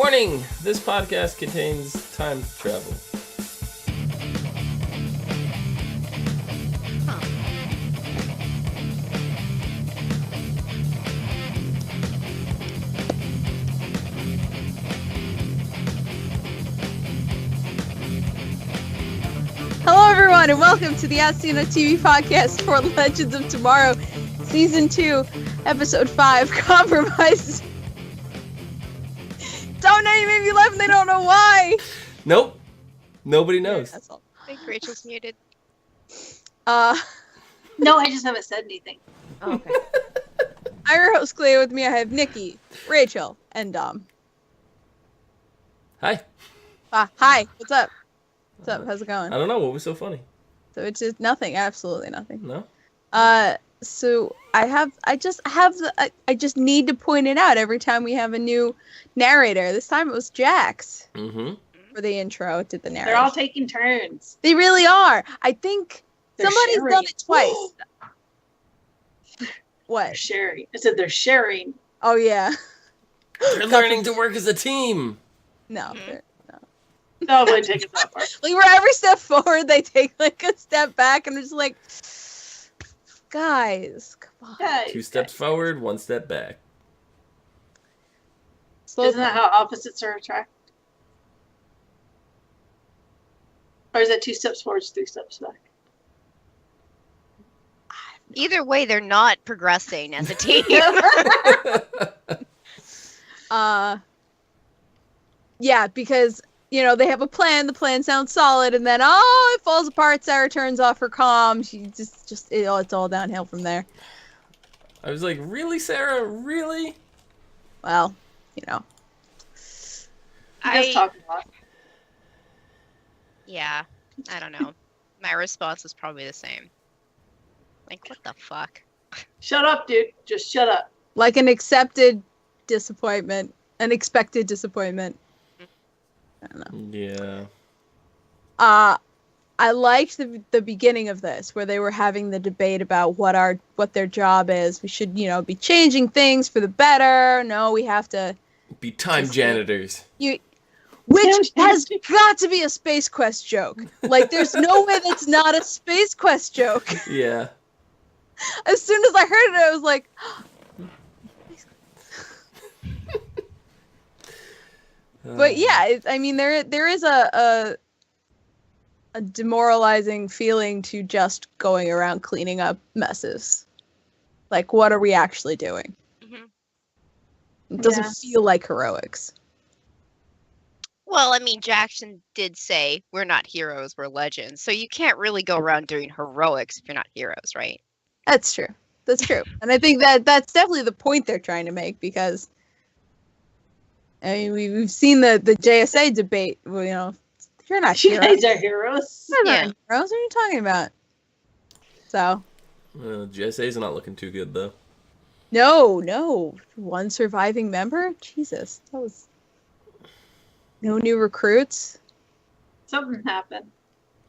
Warning! This podcast contains time travel. Hello everyone and welcome to the ASOTV podcast for Legends of Tomorrow, Season 2, Episode 5, Compromise. Don't know, you made me laugh and they don't know why. Nope. Nobody knows. That's all. I think Rachel's muted. No, I just haven't said anything. Oh, okay. I'm your host, Clio. With me I have Nikki, Rachel, and Dom. Hi. Hi, what's up? What's up? How's it going? I don't know. What was so funny? So it's just nothing, absolutely nothing. No? So I just need to point it out every time we have a new narrator. This time it was Jax for the intro to the narrator. They're all taking turns. They really are. I think somebody's sharing. done it twice. What? They're sharing. I said they're sharing. Oh yeah. They're learning to work as a team. No. No, I'm going to take it that far. Like for every step forward, they take like a step back, and it's like, guys, come on. Guys, 2 steps forward, 1 step back. Slow Isn't that how opposites are attracted? Or is that 2 steps forward, 3 steps back? Either way, they're not progressing as a team. Yeah, because they have a plan. The plan sounds solid, and then it falls apart. Sarah turns off her comm. She it's all downhill from there. I was like, really, Sarah? Really? Well, He does talk a lot. Yeah, I don't know. My response was probably the same. Like, what the fuck? Shut up, dude. Just shut up. like an expected disappointment. I don't know. Yeah. I liked the beginning of this, where they were having the debate about what their job is. We should, be changing things for the better. No, we have to Be time janitors. Which has got to be a Space Quest joke. Like, there's no way that's not a Space Quest joke. Yeah. As soon as I heard it, I was like, but yeah, there is a demoralizing feeling to just going around cleaning up messes. Like, what are we actually doing? Mhm. It doesn't feel like heroics. Well, I mean, Jackson did say, we're not heroes, we're legends. So you can't really go around doing heroics if you're not heroes, right? That's true. And I think that's definitely the point they're trying to make, because we've seen the JSA debate. Well, you're not You heroes. guys are heroes. You're not Yeah. heroes. What are you talking about? So, GSA's not looking too good, though. no. One surviving member? Jesus. That was... No new recruits? Something happened.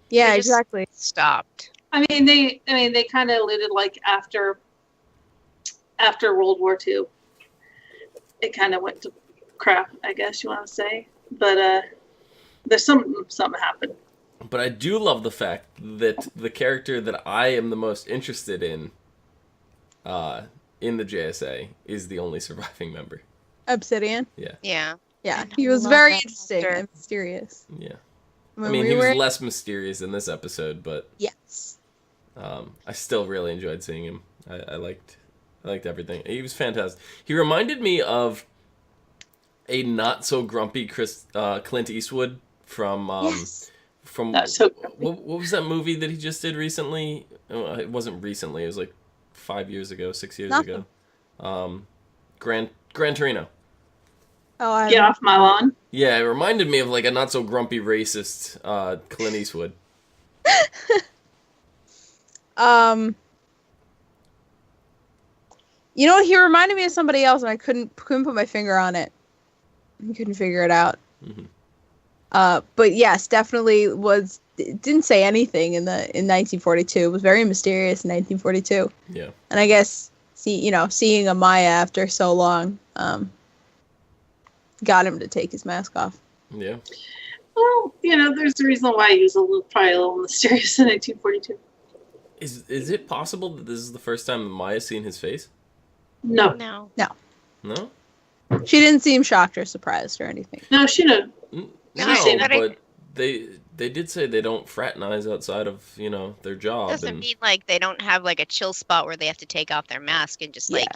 Yeah, They just- exactly. Stopped. They kind of alluded, like, after World War II. It kind of went to crap, I guess you want to say. But there's something happened. But I do love the fact that the character that I am the most interested in the JSA is the only surviving member. Obsidian? Yeah. Yeah, I he was love very that interesting character. and mysterious. Yeah. When I mean, we he was were... less mysterious in this episode, but Yes. I still really enjoyed seeing him. I liked everything. He was fantastic. He reminded me of a not so grumpy Clint Eastwood from Yes. from Not so grumpy. what was that movie that he just did recently? Oh, it wasn't recently. It was like 5 years ago, 6 years Nothing. ago. Gran Torino. Oh, Get off my lawn. Yeah, it reminded me of like a not so grumpy racist Clint Eastwood. He reminded me of somebody else, and I couldn't put my finger on it. I couldn't figure it out. Mhm. But yes, definitely didn't say anything in 1942. It was very mysterious in 1942. Yeah. And I guess seeing Amaya after so long, got him to take his mask off. Yeah. Well, there's a reason why he was probably a little mysterious in 1942. Is it possible that this is the first time Maya's seen his face? No. No. No? She didn't seem shocked or surprised or anything. No, she didn't. No, but they did say they don't fraternize outside of, their job. Doesn't mean like they don't have like a chill spot where they have to take off their mask and just like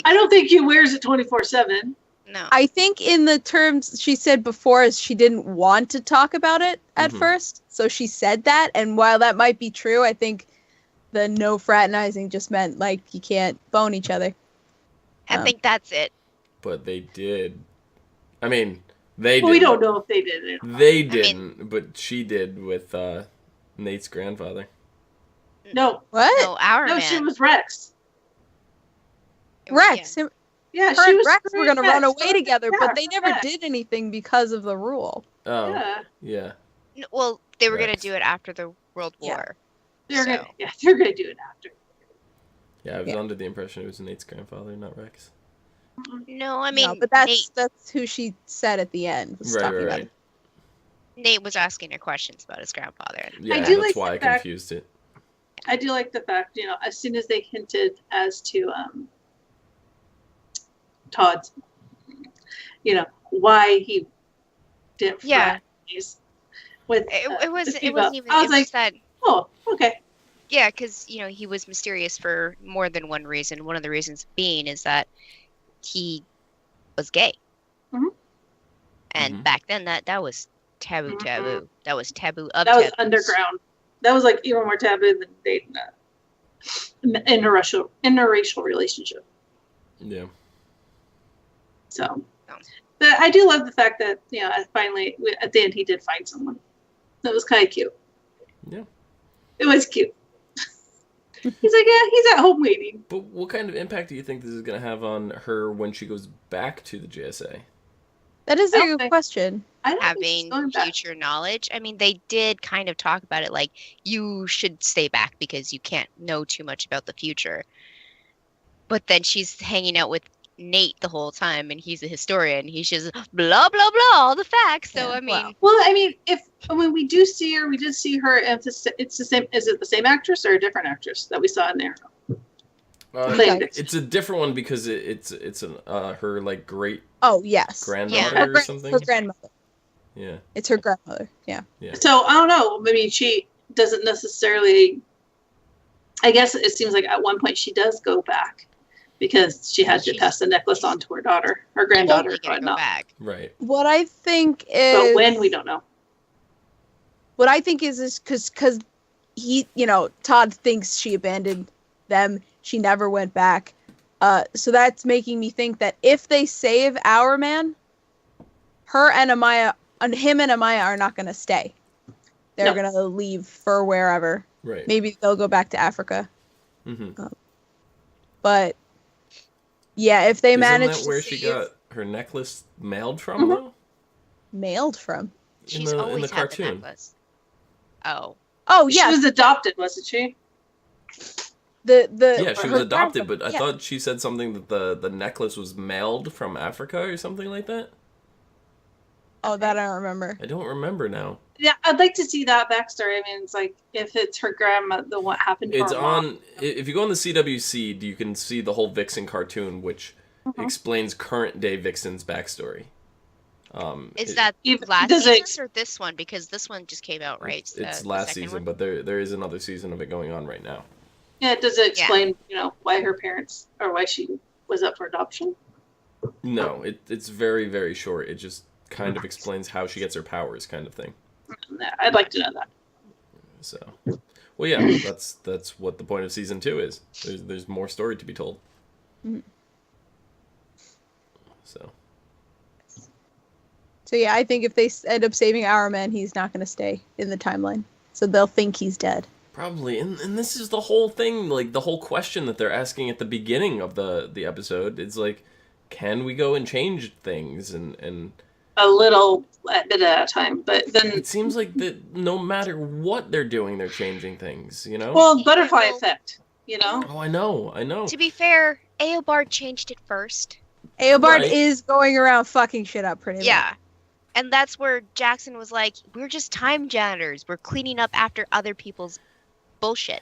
I don't think he wears it 24/7. No. I think in the terms she said before is she didn't want to talk about it at first. So she said that. And while that might be true, I think the no fraternizing just meant like you can't bone each other. I think that's it. But they did. I mean, they Well, didn't. we don't know if they did it. They didn't, but she did with Nate's grandfather. No. What? No, our No, man. she was Rex. Rex. Yeah, Her she and was Rex were going to run Rex. away together, Yeah, but they never Rex. did anything because of the rule. Oh, Yeah. yeah. Well, they were going to Rex. do it after the World Yeah. War. They're So. gonna do it after. Yeah, I was under the impression it was Nate's grandfather, not Rex. No, I mean, no, but that's who she said at the end. Was talking about it. Nate was asking her questions about his grandfather. Yeah, I do that's like why the I fact- confused it. I do like the fact, as soon as they hinted as to Todd's, why he didn't fraternize with It the female. wasn't even. I was It like, was that. oh, okay. Yeah, because he was mysterious for more than one reason. One of the reasons being is that he was gay, Mhm. and Mhm. back then that was taboo. Mhm. Taboo. That was taboo of That was taboos. underground. That was like even more taboo than dating an interracial relationship. Yeah. So, Oh. but I do love the fact that finally at the end he did find someone. That was kind of cute. Yeah. It was cute. He's like, yeah, he's at home waiting. But what kind of impact do you think this is going to have on her when she goes back to the JSA? That is I a don't good think- question. I don't think she's Having going back. future knowledge. I mean, they did kind of talk about it like you should stay back because you can't know too much about the future. But then she's hanging out with Nate the whole time, and he's a historian. He's just blah blah blah all the facts. So Yeah, I mean, Well, I mean, when we do see her, we did see her. And it's the same. Is it the same actress or a different actress that we saw in there? Playing Dixie. It's a different one because it's her like great Oh, yes. granddaughter Yeah. or something. Her grandmother. Yeah. It's her grandmother. Yeah. Yeah. So I don't know. Maybe she doesn't necessarily. I guess it seems like at one point she does go back because she had to She's- pass the necklace on to her daughter, her granddaughter, totally or gonna go whatnot. back. Right. What I think is. But when, we don't know. What I think is because he, Todd thinks she abandoned them. She never went back. So that's making me think that if they save our man, him and Amaya are not going to stay. They're No. going to leave for wherever. Right. Maybe they'll go back to Africa. Mm-hmm. But yeah, if they Isn't manage that to where save, she got her necklace mailed from, Mhm. though? mailed from. She's in always the had the cartoon. necklace. Oh, Oh She yeah, was adopted, wasn't she? the Yeah, she her was adopted, grandmother, but I yeah. thought she said something that the necklace was mailed from Africa or something like that. Oh, that I don't remember. I don't remember now. Yeah, I'd like to see that backstory. I mean, it's like if it's her grandma, then what happened to It's her mom? on. If you go on the CWC, you can see the whole Vixen cartoon, which explains current day Vixen's backstory. is it- that Even- last does it- season or this one? Because this one just came out, right? It's The last second season, one? but there is another season of it going on right now. Yeah, does it explain, why her parents or why she was up for adoption? No, it's very very short. It just kind of explains how she gets her powers, kind of thing. I'd like to know that. So, well, yeah, that's what the point of season 2 is. There's more story to be told. Mhm. So, So yeah, I think if they end up saving our man, he's not going to stay in the timeline. So they'll think he's dead. probably, and this is the whole thing, like the whole question that they're asking at the beginning of the episode. It's like, can we go and change things? And A little bit at a time, but then it seems like that no matter what they're doing, they're changing things. well, butterfly Well- effect. Oh, I know. To be fair, Eobard changed it first, Eobard Right. is going around fucking shit up pretty much. Yeah. And that's where Jackson was like, we're just time janitors. We're cleaning up after other people's bullshit.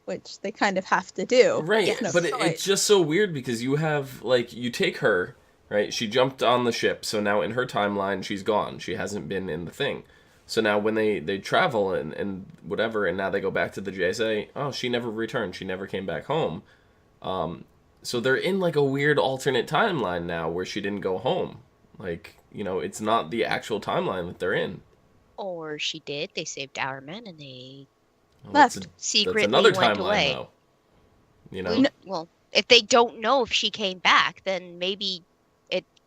Which they kind of have to do. Right, Yes. No but choice. it's just so weird because you have, like, you take her, right? She jumped on the ship, so now in her timeline, she's gone. She hasn't been in the thing. So now when they travel and whatever, and now they go back to the JSA, oh, she never returned. She never came back home. So they're in, like, a weird alternate timeline now where she didn't go home. Like, you know, it's not the actual timeline that they're in. Or she did. They saved our men and they Well, Left. secretly that's another went timeline, away. though. You know? Well, if they don't know if she came back, then maybe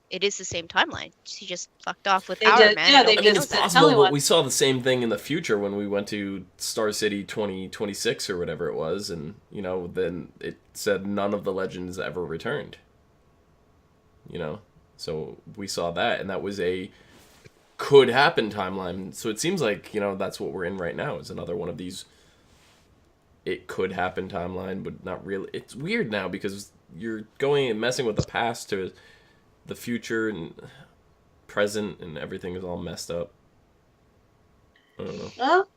it is the same timeline. She just fucked off with They our did- men. yeah, and they I nobody mean, just it's knows it. possible, telling but one. we saw the same thing in the future when we went to Star City 2026 or whatever it was, and, you know, then it said none of the legends ever returned. You know? So we saw that, and that was a could happen timeline. So it seems like, you know, that's what we're in right now, is another one of these it could happen timeline, but not really. It's weird now because you're going and messing with the past to the future and present, and everything is all messed up. I don't know. Well,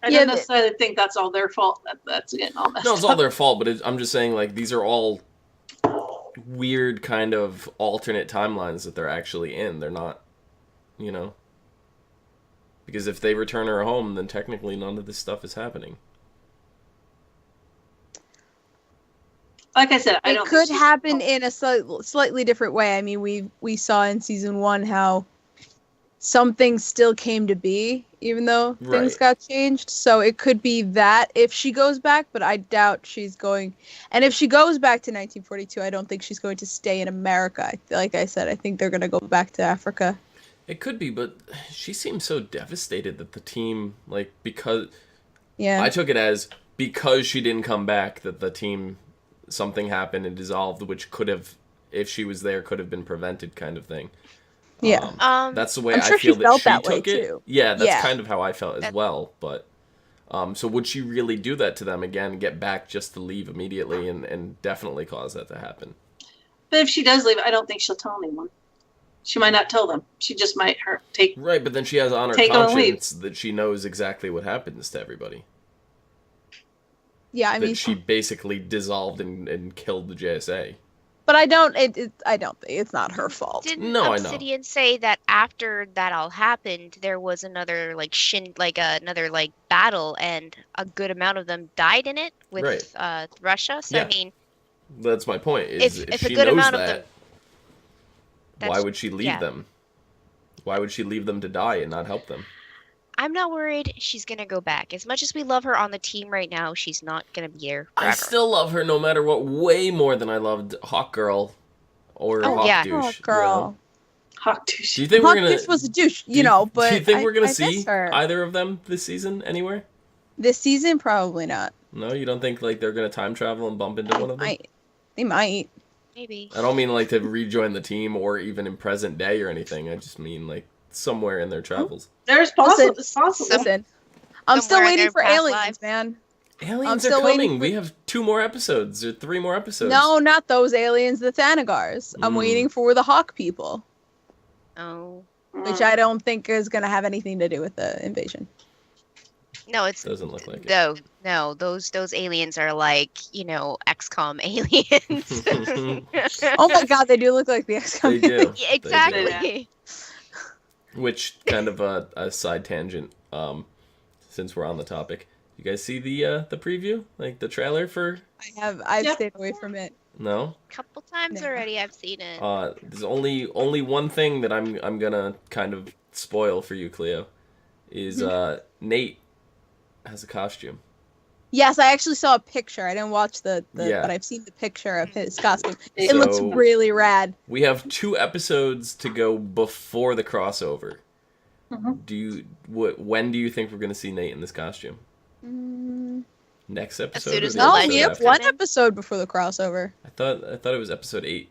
I Yeah, don't necessarily think that's all their fault. That's getting all messed No, it's all up. their fault, but I'm just saying, like, these are all weird kind of alternate timelines that they're actually in. They're not, you know. Because if they return her home, then technically none of this stuff is happening. Like I said, I It don't. could think she's- happen in a slightly different way. I mean, we saw in season 1 how some things still came to be, even though things Right. got changed. So it could be that if she goes back, but I doubt she's going. And if she goes back to 1942, I don't think she's going to stay in America. Like I said, I think they're going to go back to Africa. It could be, but she seems so devastated that the team, like, because Yeah. I took it as because she didn't come back that the team, something happened and dissolved, which could have, if she was there, could have been prevented, kind of thing. Yeah. That's the way I'm I sure she feel that felt she that way, took it. too. Yeah, that's Yeah. kind of how I felt as That- well. But so would she really do that to them again? Get back just to leave immediately and definitely cause that to happen? But if she does leave, I don't think she'll tell anyone. She might not tell them. She just might take. Right, but then she has on her Take 'em and leave. conscience that she knows exactly what happens to everybody. Yeah, I mean, That she basically dissolved and killed the JSA. but I don't. I don't think it's not her fault. Didn't No, I know. Obsidian say that after that all happened, there was another another battle, and a good amount of them died in it with Russia. So Yeah. I mean, That's my point. Is If she a good knows amount of that, them- why that's- would she leave yeah. them? Why would she leave them to die and not help them? I'm not worried she's gonna go back. As much as we love her on the team right now, she's not gonna be here forever. I still love her no matter what, way more than I loved Hawk Girl or Oh, Hawk yeah. Douche. Oh, you know? girl. Hawk Do douche. you think Hawk we're gonna? Douche was a douche, do you but do you think we're gonna I see miss her. either of them this season anywhere? This season, probably not. No, you don't think like they're gonna time travel and bump into one of them? They might. Maybe. I don't mean like to rejoin the team or even in present day or anything. I just mean like somewhere in their travels. There's possible. Listen, It's possible. Listen, I'm still Somewhere in waiting their for past aliens, lives. man. Aliens are still waiting coming. for- We have 2 more episodes or 3 more episodes. No, not those aliens, the Thanagars. I'm Mm. waiting for the Hawk people, Oh which I don't think is going to have anything to do with the invasion. no, it's Doesn't look like it. no. Those aliens are like XCOM aliens. Oh my god, they do look like the They XCOM. do. Yeah, They do. exactly. Which kind of a side tangent. Since we're on the topic, you guys see the preview, like the trailer for? I've Yep. stayed away from it. No. Couple times No. already, I've seen it. There's only one thing that I'm gonna kind of spoil for you, Clio, is Nate has a costume. Yes, I actually saw a picture. I didn't watch the Yeah. but I've seen the picture of his costume. It So- looks really rad. We have 2 episodes to go before the crossover. Mhm. When do you think we're gonna see Nate in this costume? Mm, Next episode? soon or as the the no, episode we have after? one episode before the crossover. I thought it was episode 8,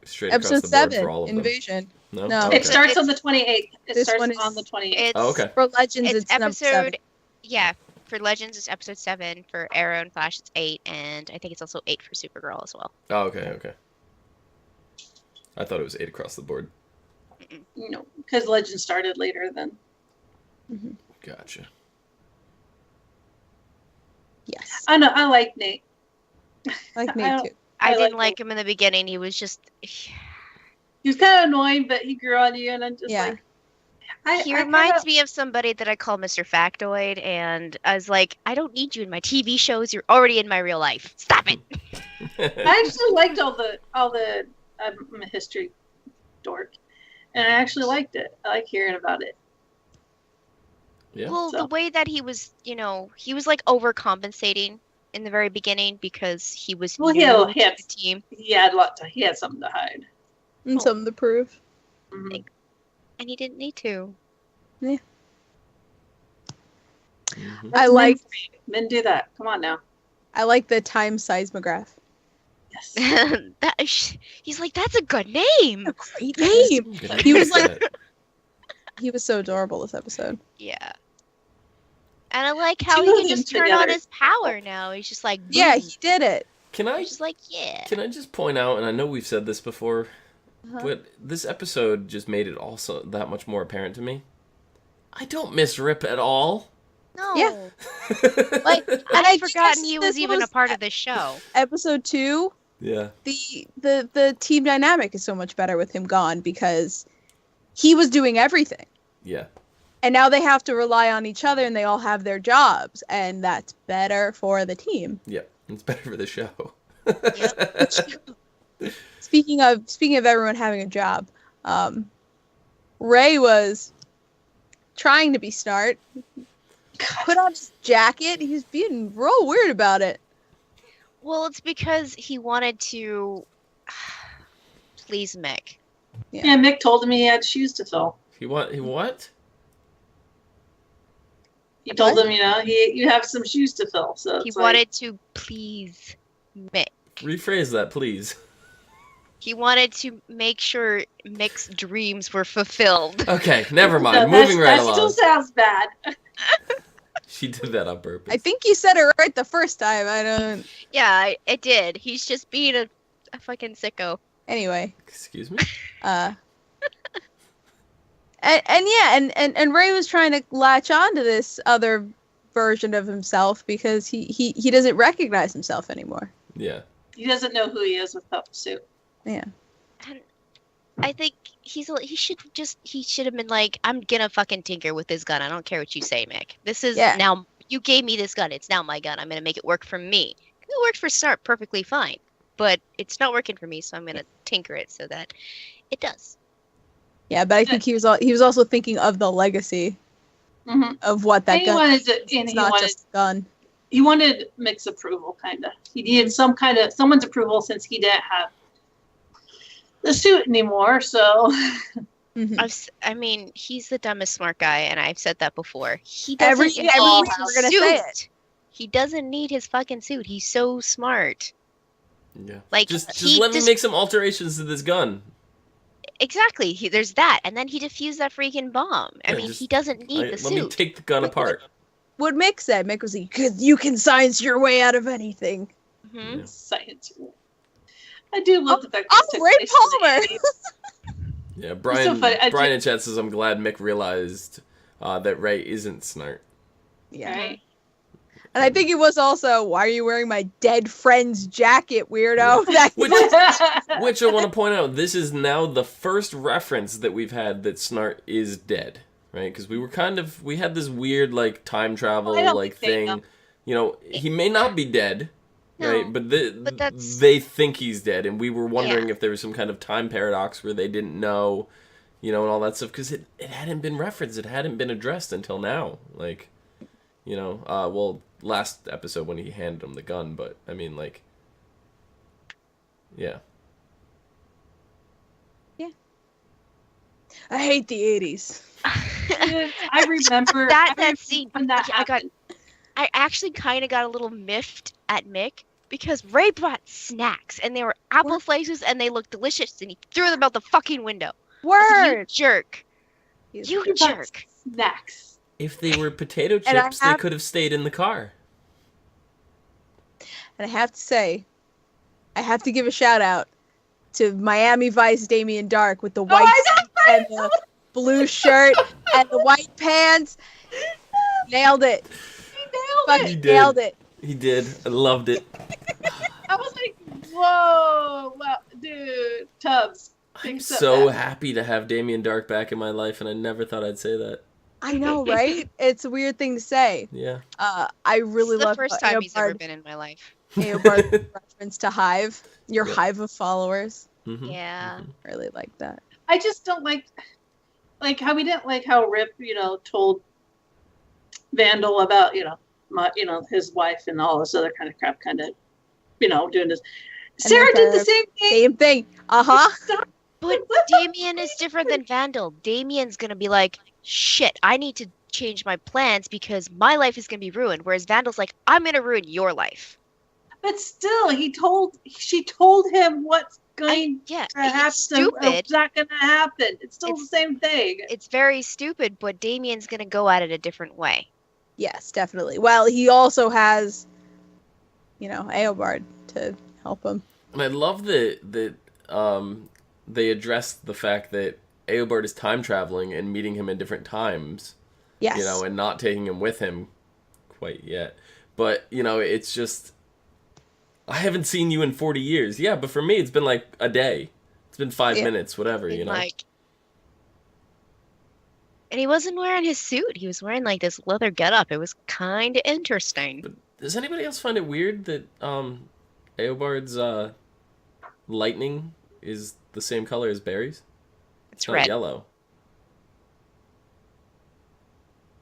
straight Episode across the board 7, for all of them. Invasion. No. No. Okay. It starts on the 28th. It This starts one is- on the 28th. It's, Oh, okay. For Legends, It's it's number 7. episode. Yeah, for Legends it's episode 7. For Arrow and Flash it's 8, and I think it's also 8 for Supergirl as well. Oh, okay. I thought it was 8 across the board. Because Legend started later than. Mhm. Gotcha. Yes. I know. I like Nate. Like me I too. I didn't like like him in the beginning. He was just. He was kind of annoying, but he grew on you, and I'm just Yeah. like. He reminds me of somebody that I call Mr. Factoid, and I was like, I don't need you in my TV shows. You're already in my real life. Stop it. I actually liked all the. I'm a history dork, and I actually liked it. I like hearing about it. Yeah. Well, So. the way that he was, he was like overcompensating in the very beginning because he was Well, new he to had the team, he had he had something to hide. And something to prove. Mhm. and he didn't need to. Mhm. I like men do that. Come on now. the time seismograph. Yes. He's like, that's a good name. A great name. I'm gonna He use was like- that. He was so adorable this episode. Yeah. And I like how Two he of can them just turn on together. his power now. He's just like, Yeah, boom. he did it. Can I He's just like, yeah. can I just point out, and I know we've said this before, Uh-huh. but this episode just made it also that much more apparent to me. I don't miss Rip at all. No. Yeah. Like, and I'd I think forgotten this- he was this even a was part of the show. Episode 2, Yeah. the team dynamic is so much better with him gone because he was doing everything. Yeah. And now they have to rely on each other and they all have their jobs. And that's better for the team. Yeah. It's better for the show. Speaking of everyone having a job, Ray was trying to be smart. Put on his jacket. He was being real weird about it. Well, it's because he wanted to please Mick. Yeah, Mick told him he had shoes to fill. He what? He told him, you have some shoes to fill. So He it's wanted to please Mick. Rephrase that, please. He wanted to make sure Mick's dreams were fulfilled. Okay, never mind. No, Moving right that along. still sounds bad. She did that on purpose. I think you said it right the first time. I don't. Yeah, it did. He's just being a fucking sicko. Anyway. Excuse me? And Ray was trying to latch on to this other version of himself because he doesn't recognize himself anymore. Yeah. He doesn't know who he is without the suit. Yeah. And I think he should have been like, I'm gonna fucking tinker with this gun. I don't care what you say, Mick. This is now, you gave me this gun. It's now my gun. I'm gonna make it work for me. It worked for Snart perfectly fine, but it's not working for me, so I'm gonna tinker it so that it does. Yeah, but I think he was also thinking of the legacy Mm-hmm. of what that And gun is. and It's he not wanted just a gun. he wanted Mick's approval, kind of. He needed someone's approval since he didn't have the suit anymore. So Mhm. I mean, he's the dumbest smart guy, and I've said that before. He Every doesn't week need we're his gonna say it. suit. He doesn't need his fucking suit. He's so smart. Yeah. Like, just he let me just- make some alterations to this gun. Exactly. There's that, and then he defused that freaking bomb. I Yeah, mean, just- he doesn't need the Let suit. me take the gun apart. What Mick said. Mick was like, you can science your way out of anything. Mhm. Yeah. science. I do love the fact that it took Ray place in the Palmer. 80s. Yeah, Brian. funny. Brian in chat says, "I'm glad Mick realized that Ray isn't Snart." Yeah. Right? And I think it was also, why are you wearing my dead friend's jacket, weirdo? That- Which I want to point out, this is now the first reference that we've had that Snart is dead, right? Because we had this weird like time travel I don't like think they thing. know. You know, he may not be dead, No, right? But that's- they think he's dead, and we were wondering if there was some kind of time paradox where they didn't know, and all that stuff, because it hadn't been referenced, it hadn't been addressed until now, like, last episode when he handed him the gun, but I mean, like, yeah. I hate the 80s. I remember that scene. when that I got. happened. I actually kind of got a little miffed at Mick because Ray brought snacks and they were apple slices and they looked delicious and he threw them out the fucking window. I was like, Word. you jerk! He's- You He brought jerk! Snacks. If they were potato And I chips, they have- could have stayed in the car. And I have to say, I have to give a shout out to Miami Vice Damien Dark with the Oh, white I suit and the blue shirt and the white pants. Nailed it. Fucking nailed it. He did. I loved it. I was like, whoa, wow, dude, Tubbs. I'm Thanks up so that. happy to have Damien Dark back in my life, and I never thought I'd say that. I know, right? It's a weird thing to say. Yeah. I really This is love the first time he's ever been in my life. Eobard's reference to Hive, your Yeah. Hive of followers. Mm-hmm. Yeah. Really like that. I just don't like how we didn't like how Rip, told Vandal about, his wife and all this other kind of crap, kind of, doing this. Sarah did the same thing. Same thing. Uh-huh. But Damien is different than Vandal. Damien's gonna be like, shit, I need to change my plans because my life is gonna be ruined. Whereas Vandal's like, I'm gonna ruin your life. But still, she told him what's going to happen. It's stupid. It's not going to happen. It's still the same thing. It's very stupid, but Damien's gonna go at it a different way. Yes, definitely. Well, he also has, Eobard to help him. And I love that they addressed the fact that Eobard is time traveling and meeting him in different times. Yes. And not taking him with him quite yet. But, it's just, I haven't seen you in 40 years. Yeah, but for me, it's been like a day. It's been 5 minutes, whatever, And he wasn't wearing his suit. He was wearing like this leather getup. It was kind of interesting. But does anybody else find it weird that Eobard's lightning is the same color as Barry's? It's not red. Yellow.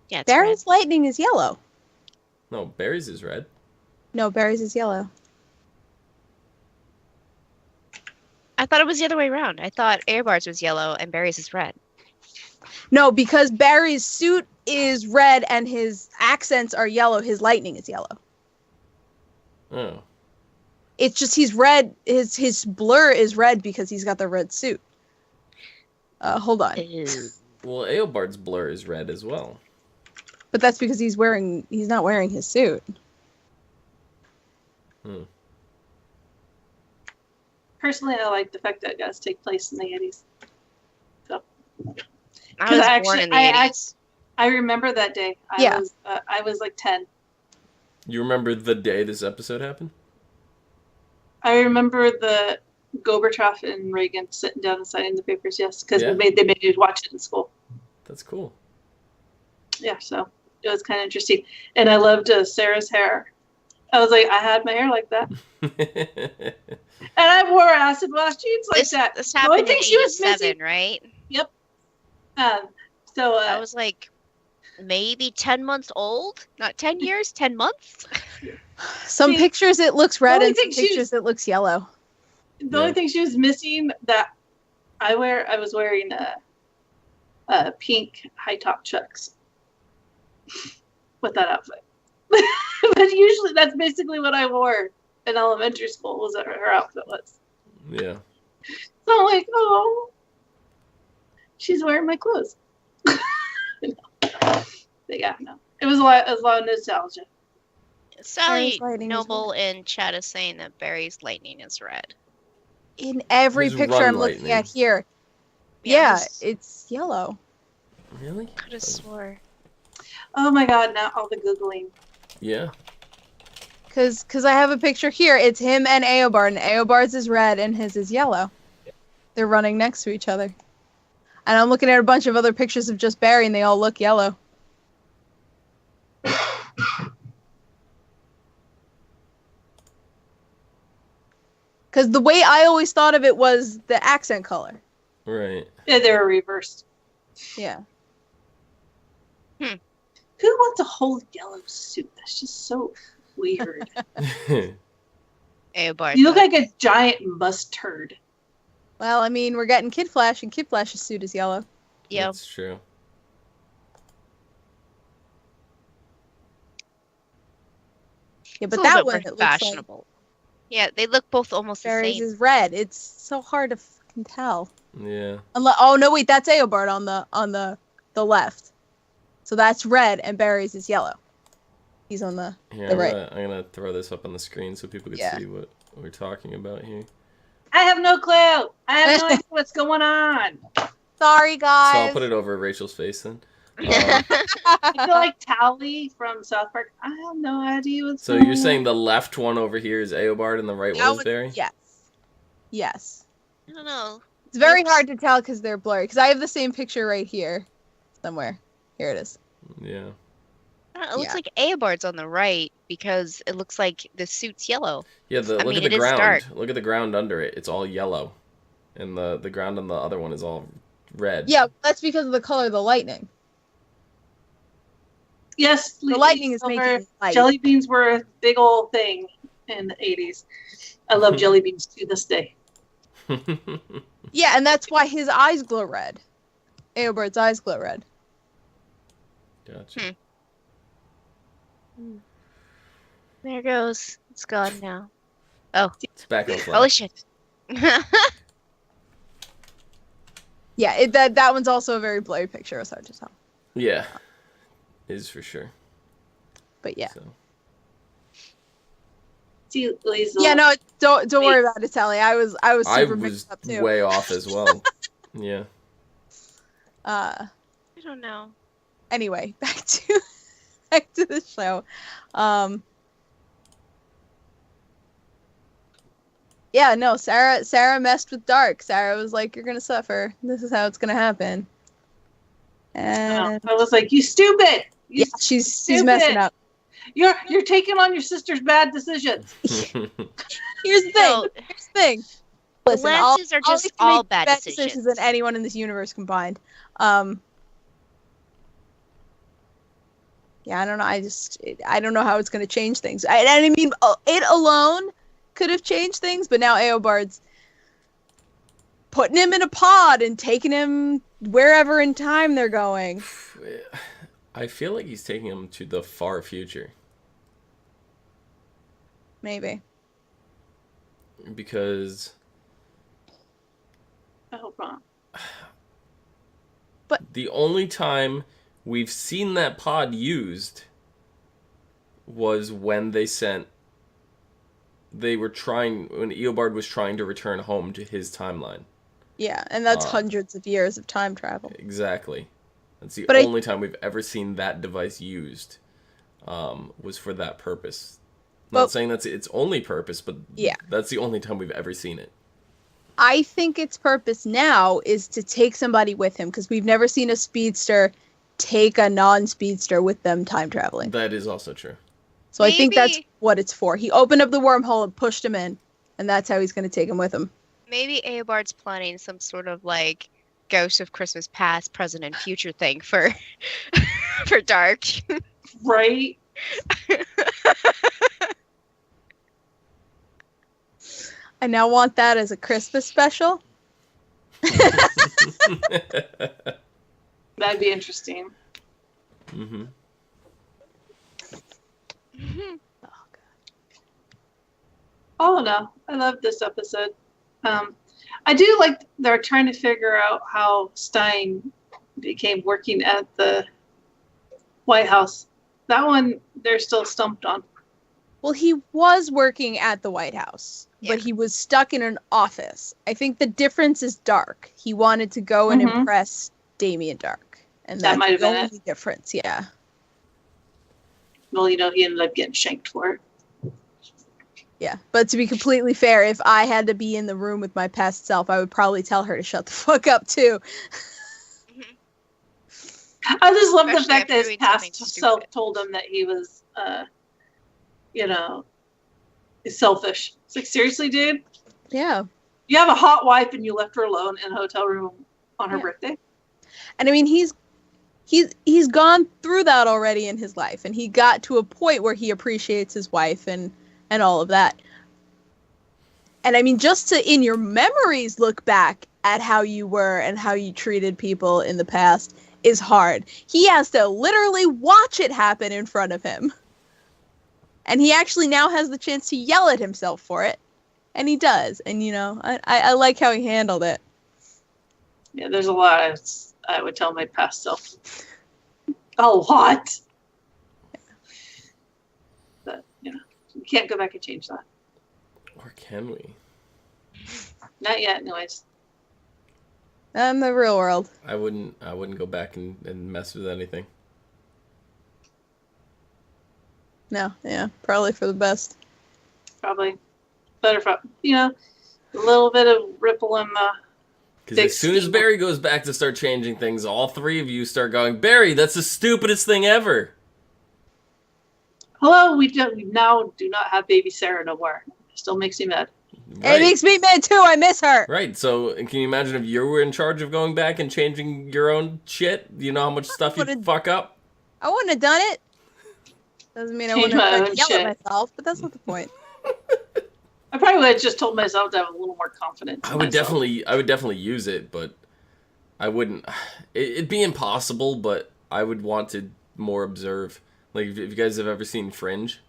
Yeah, it's Barry's lightning is yellow. No, Barry's is red. No, Barry's is yellow. I thought it was the other way around. I thought Eobard's was yellow and Barry's is red. No, because Barry's suit is red and his accents are yellow. His lightning is yellow. Oh. It's just he's red. His blur is red because he's got the red suit. Hold on. Well, Eobard's blur is red as well. But that's because he's not wearing his suit. Personally, I like the fact that it does take place in the 80s. So, I was born in the 80s. I remember that day. I was like 10. You remember the day this episode happened? I remember the Gorbachev and Reagan sitting down and signing the papers, yes, because they made you watch it in school. That's cool. Yeah, so it was kind of interesting. And I loved Sarah's hair. I was like, I had my hair like that. And I wore acid wash jeans like that. This happened in she was 87, missing, right? Yep. I was like maybe 10 months old. Not 10 years, 10 months. Some pictures it looks red and some pictures it looks yellow. The only thing she was missing that I was wearing pink high top chucks with that outfit. But usually that's basically what I wore in elementary school, was what her outfit was. Yeah. So I'm like, oh, she's wearing my clothes. But yeah, no. It was a lot of nostalgia. Sally lightning is Noble in chat is saying that Barry's lightning is red. In every His picture run I'm looking lightning. at here. Yeah, it's yellow. Really? Could have swore. Oh my god, now all the Googling. Yeah. Because I have a picture here. It's him and Eobard, and Eobard's is red and his is yellow. They're running next to each other. And I'm looking at a bunch of other pictures of just Barry, and they all look yellow. Because the way I always thought of it was the accent color. Right. Yeah, they were reversed. Yeah. Who wants a whole yellow suit? That's just so weird. Eobard. You look like a giant mustard. Well, I mean, we're getting Kid Flash, and Kid Flash's suit is yellow. Yeah. That's true. Yeah, It's but a that little one, bit it more looks like fashionable. Yeah, they look both almost the Barry's same. is red. It's so hard to fucking tell. Yeah. Oh no, wait, that's Eobard on the left. So that's red, and Barry's is yellow. He's on the right. I'm gonna throw this up on the screen so people can see what we're talking about here. I have no clue. have no idea what's going on. Sorry, So I'll guys. put it over Rachel's face then. I feel like Tally from South Park. I have no idea what's So going you're on. saying the left one over here is Eobard and the right one is Barry? Yes. Yes. I don't know. It's very Oops. hard to tell because they're blurry. Because I have the same picture right here, somewhere. Here it is. Yeah. I don't know, it looks Yeah. like Eobard's on the right because it looks like the suit's yellow. Yeah, I look mean, at the it is ground. dark. Look at the ground under it. It's all yellow. And the ground on the other one is all red. Yeah, that's because of the color of the lightning. Yes, The lightning is Silver. making it light. Jelly beans were a big old thing in the 80s. I love jelly beans to this day. Yeah, and that's why his eyes glow red. Eobard's eyes glow red. Gotcha. There it goes. It's gone now. Oh, It's back on flat. holy shit. Yeah, that one's also a very blurry picture. It's hard to tell. Yeah. Is for sure. But yeah. So. See, Liesl. Yeah, no, don't worry about it, Sally. I was I super was mixed up too. way off as well. Yeah. I don't know. Anyway, back to the show. Yeah, no, Sarah messed with Dark. Sarah was like, "You're gonna suffer. This is how it's gonna happen." And I was like, you stupid! yeah, she's stupid. messing up. You're taking on your sister's bad decisions. Here's the thing. No, Here's the thing. Listen, lenses are just make all bad decisions decisions. than anyone in this universe combined. Yeah, I don't know. I don't know how it's going to change things. I mean, it alone could have changed things, but now Eobard's putting him in a pod and taking him wherever in time they're going. I feel like he's taking him to the far future. Maybe. Because I hope not. the only time we've seen that pod used was when when Eobard was trying to return home to his timeline. Yeah, and that's hundreds of years of time travel. Exactly. That's the But only time we've ever seen that device used, was for that purpose. Not saying that's its only purpose, but yeah, that's the only time we've ever seen it. I think its purpose now is to take somebody with him, because we've never seen a speedster take a non-speedster with them time traveling. That is also true. So I think that's Maybe- what it's for. He opened up the wormhole and pushed him in, and that's how he's going to take him with him. Maybe Eobard's planning some sort of like Ghost of Christmas Past, Present, and Future thing for for Dark. Right? I now want that as a Christmas special. That'd be interesting. Mm-hmm. Oh no, I love this episode. I do like they're trying to figure out how Stein became working at the White House. That one they're still stumped on. Well, he was working at the White House, Yeah. but he was stuck in an office. I think the difference is Dark. He wanted to go and impress Damien Dark. And That that's might have the been only difference, yeah. Well, he ended up getting shanked for it. Yeah, but to be completely fair, if I had to be in the room with my past self, I would probably tell her to shut the fuck up, too. I just love the Especially fact that after his doing past something self stupid. told him that he was, selfish. It's like, seriously, dude? Yeah. You have a hot wife and you left her alone in a hotel room on her birthday? And I mean, he's gone through that already in his life, and he got to a point where he appreciates his wife and all of that. And I mean, just to, in your memories, look back at how you were and how you treated people in the past is hard. He has to literally watch it happen in front of him. And he actually now has the chance to yell at himself for it. And he does. And, I like how he handled it. Yeah, there's a lot I would tell my past self. A lot. But, you can't go back and change that. Or can we? Not yet, anyways. Not in the real world. I wouldn't go back and mess with anything. No, yeah, probably for the best. Probably better for, a little bit of ripple in the. Because as soon as Barry goes back to start changing things, all three of you start going, Barry, that's the stupidest thing ever. Hello, we now do not have baby Sarah no more. Still makes me mad. Right. It makes me mad too. I miss her. Right, so can you imagine if you were in charge of going back and changing your own shit? You know how much stuff you'd fuck up? I wouldn't have done it. Doesn't mean I Change wouldn't my have own yelled shit. at myself, but that's not the point. I probably would have just told myself to have a little more confidence. I would definitely use it, but I wouldn't. It'd be impossible, but I would want to more observe. Like, if you guys have ever seen Fringe,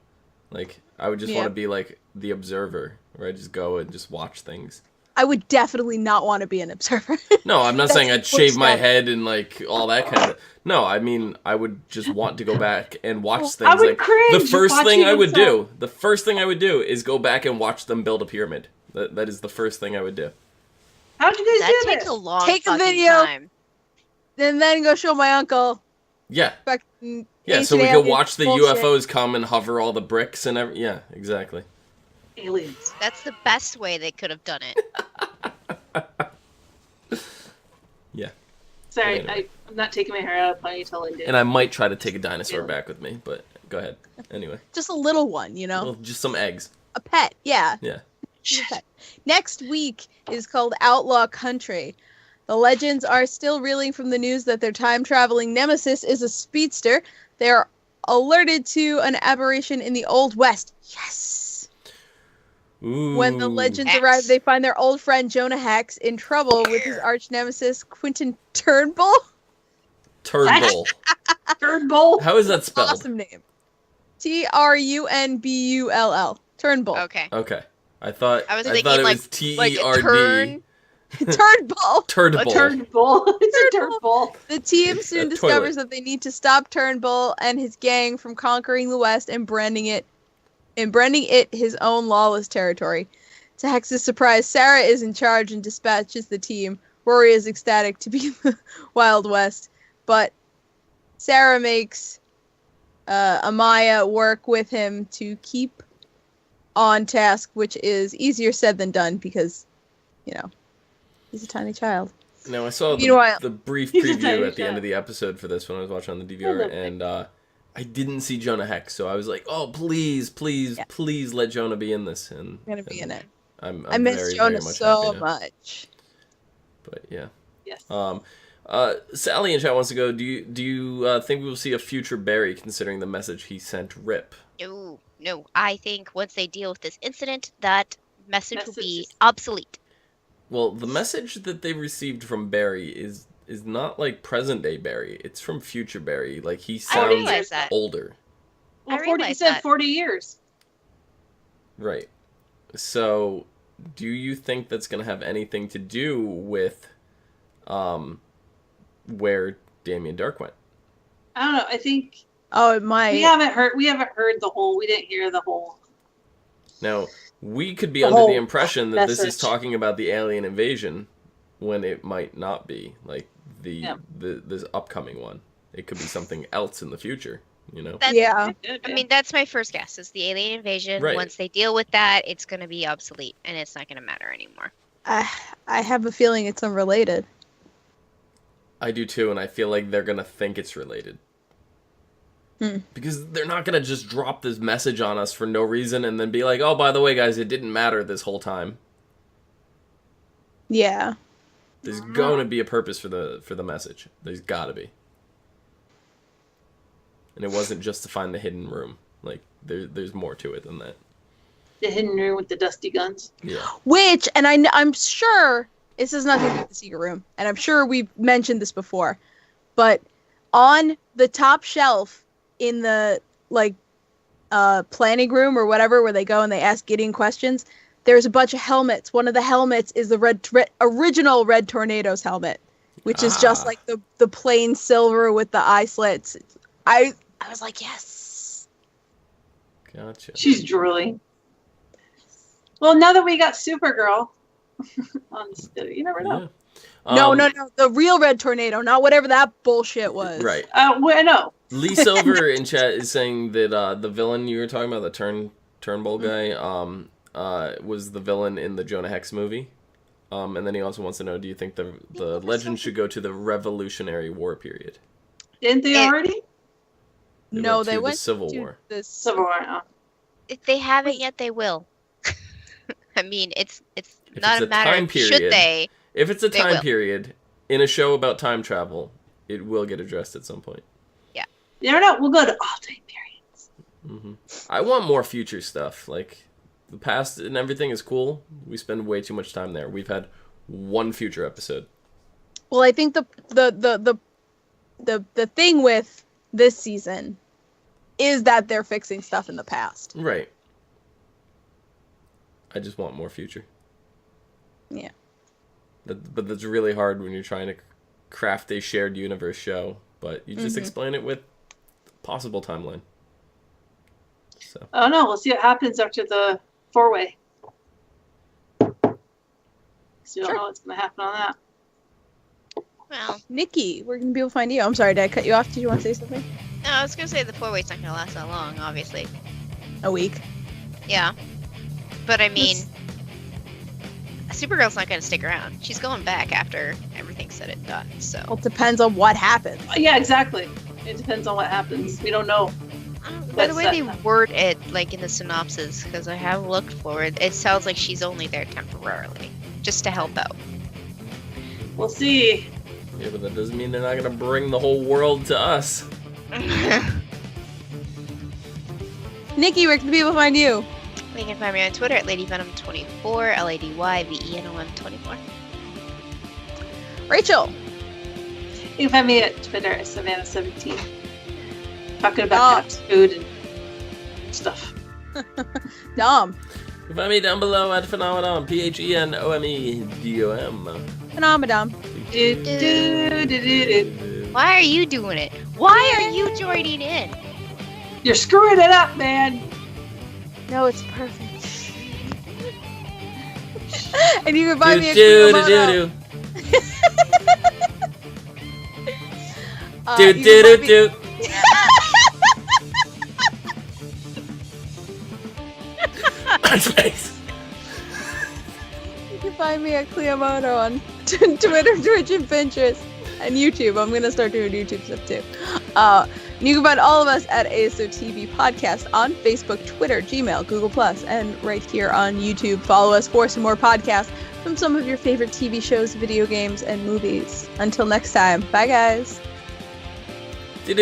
like, I would just want to be like the observer, where I just go and just watch things. I would definitely not want to be an observer. No, I'm not That's saying I'd the shave worst my ever. head and like all that kind of. No, I mean I would just want to go back and watch things. I would like cringe the first thing watching I would myself. do. The first thing I would do is go back and watch them build a pyramid. That is the first thing I would do. How'd you guys That do takes this? a long Take a fucking video. time. And then go show my uncle. Yeah, Fucking yeah. So ancient we could aliens watch the bullshit. UFOs come and hover all the bricks and every. Yeah, exactly. Aliens. That's the best way they could have done it. Yeah, Sorry, Anyway. I'm not taking my hair out of a ponytail and and I might try to take a dinosaur Yeah. back with me, but go ahead. Anyway, Just a little one, you know? well, just some eggs. A pet, yeah. Yeah. Just a pet. Next week is called Outlaw Country. The legends are still reeling from the news that their time-traveling nemesis is a speedster. They are alerted to an aberration in the Old West. Yes! Ooh. When the legends Hex. arrive, they find their old friend Jonah Hex in trouble with his arch-nemesis Quentin Turnbull. Turnbull. Third bowl. How is that spelled? Awesome name. Trunbull. Turnbull. Okay. Okay. I thought I was it thinking, was like a Terd. turn. Turnbull. Turdbull. A third bowl. It's a third bowl. The team soon A discovers toilet. that they need to stop Turnbull and his gang from conquering the West and branding it his own lawless territory. To Hex's surprise, Sarah is in charge and dispatches the team. Rory is ecstatic to be in the Wild West, but Sarah makes Amaya work with him to keep on task, which is easier said than done because, he's a tiny child. Now I saw Meanwhile- the brief He's a preview tiny at the end child. of the episode for this when I was watching on the I DVR, love and I didn't see Jonah Hex, so I was like, "Oh, please, please, Yeah. please let Jonah be in this." And I'm gonna be in it. I'm I miss very, Jonah very much so happy now. much. But yeah. Yes. Sally in chat wants to go. Do you think we will see a future Barry, considering the message he sent Rip? No. I think once they deal with this incident, that message will be Messages. obsolete. Well, the message that they received from Barry is not like present day Barry. It's from future Barry. Like he I sounds realize that. older. I Well, 40, you realize said that. 40 years. Right. So, do you think that's going to have anything to do with where Damien Dark went? I don't know. I think Oh, it might. we haven't heard the whole. We didn't hear the whole. Now, we could be The under the whole impression that this is message. talking about the alien invasion when it might not be. Like Yeah. this upcoming one. It could be something else in the future, you know? That's, Yeah. I mean, that's my first guess. Is the alien invasion. Right. Once they deal with that, it's going to be obsolete, and it's not going to matter anymore. I have a feeling it's unrelated. I do too, and I feel like they're gonna think it's related. Because they're not gonna just drop this message on us for no reason and then be like, "Oh, by the way, guys, it didn't matter this whole time." Yeah. There's gonna be a purpose for the message. There's gotta be. And it wasn't just to find the hidden room. Like there's more to it than that. The hidden room with the dusty guns. Yeah. Which, and I'm sure this has nothing to do with the secret room, and I'm sure we've mentioned this before, but on the top shelf in the planning room or whatever, where they go and they ask Gideon questions, there's a bunch of helmets. One of the helmets is the original Red Tornado's helmet, which is just like the plain silver with the eye slits. I was like, yes. Gotcha. She's drooling. Well, now that we got Supergirl, You never know. Yeah. No. The real red tornado, not whatever that bullshit was. Right. Well, I know. Lee Silver in chat is saying that the villain you were talking about, the Turnbull guy, was the villain in the Jonah Hex movie. And then he also wants to know, do you think the legend should go to the Revolutionary War period? Didn't they already? No, they to went the Civil to War. the Civil War. Oh. If they haven't yet, they will. I mean, it's not it's a matter time of period, should they. If it's a They time will. period in a show about time travel, it will get addressed at some point. You never know. We'll go to all time periods. I want more future stuff. Like, the past and everything is cool. We spend way too much time there. We've had one future episode. Well, I think the thing with this season is that they're fixing stuff in the past. Right. I just want more future. Yeah. But that's really hard when you're trying to craft a shared universe show. But you just explain it with possible timeline. So. Oh no, we'll see what happens after the 4-way. So you don't know what's going to happen on that. Well, Nikki, where can people find you? I'm sorry, did I cut you off? Did you want to say something? no, I was gonna say the 4-way's not gonna last that long, obviously. A week. Yeah, but I mean, Supergirl's not gonna stick around. She's going back after everything's said and done. So. Well, it depends on what happens. Yeah, exactly. It depends on what happens. We don't know. By the way they word it, like in the synopsis, because I have looked for it, it sounds like she's only there temporarily, just to help out. We'll see. Yeah, but that doesn't mean they're not going to bring the whole world to us. Nikki, where can people find you? You can find me on Twitter at LadyVenom24, LadyVenom24. Rachel. You can find me at Twitter at Savannah17. Talking about cats, food, and stuff. Dom. You can find me down below at Phenomenon, PHENOMEDOM. Phenomenon. Why are you doing it? Why are you joining in? You're screwing it up, man. No, it's perfect. And you can find me at Kliamoto. Do. You can find me at Kliamoto on Twitter, Twitch, and Pinterest, and YouTube. I'm gonna start doing YouTube stuff too. And you can find all of us at ASOTV Podcast on Facebook, Twitter, Gmail, Google+, and right here on YouTube. Follow us for some more podcasts from some of your favorite TV shows, video games, and movies. Until next time, bye guys. Do.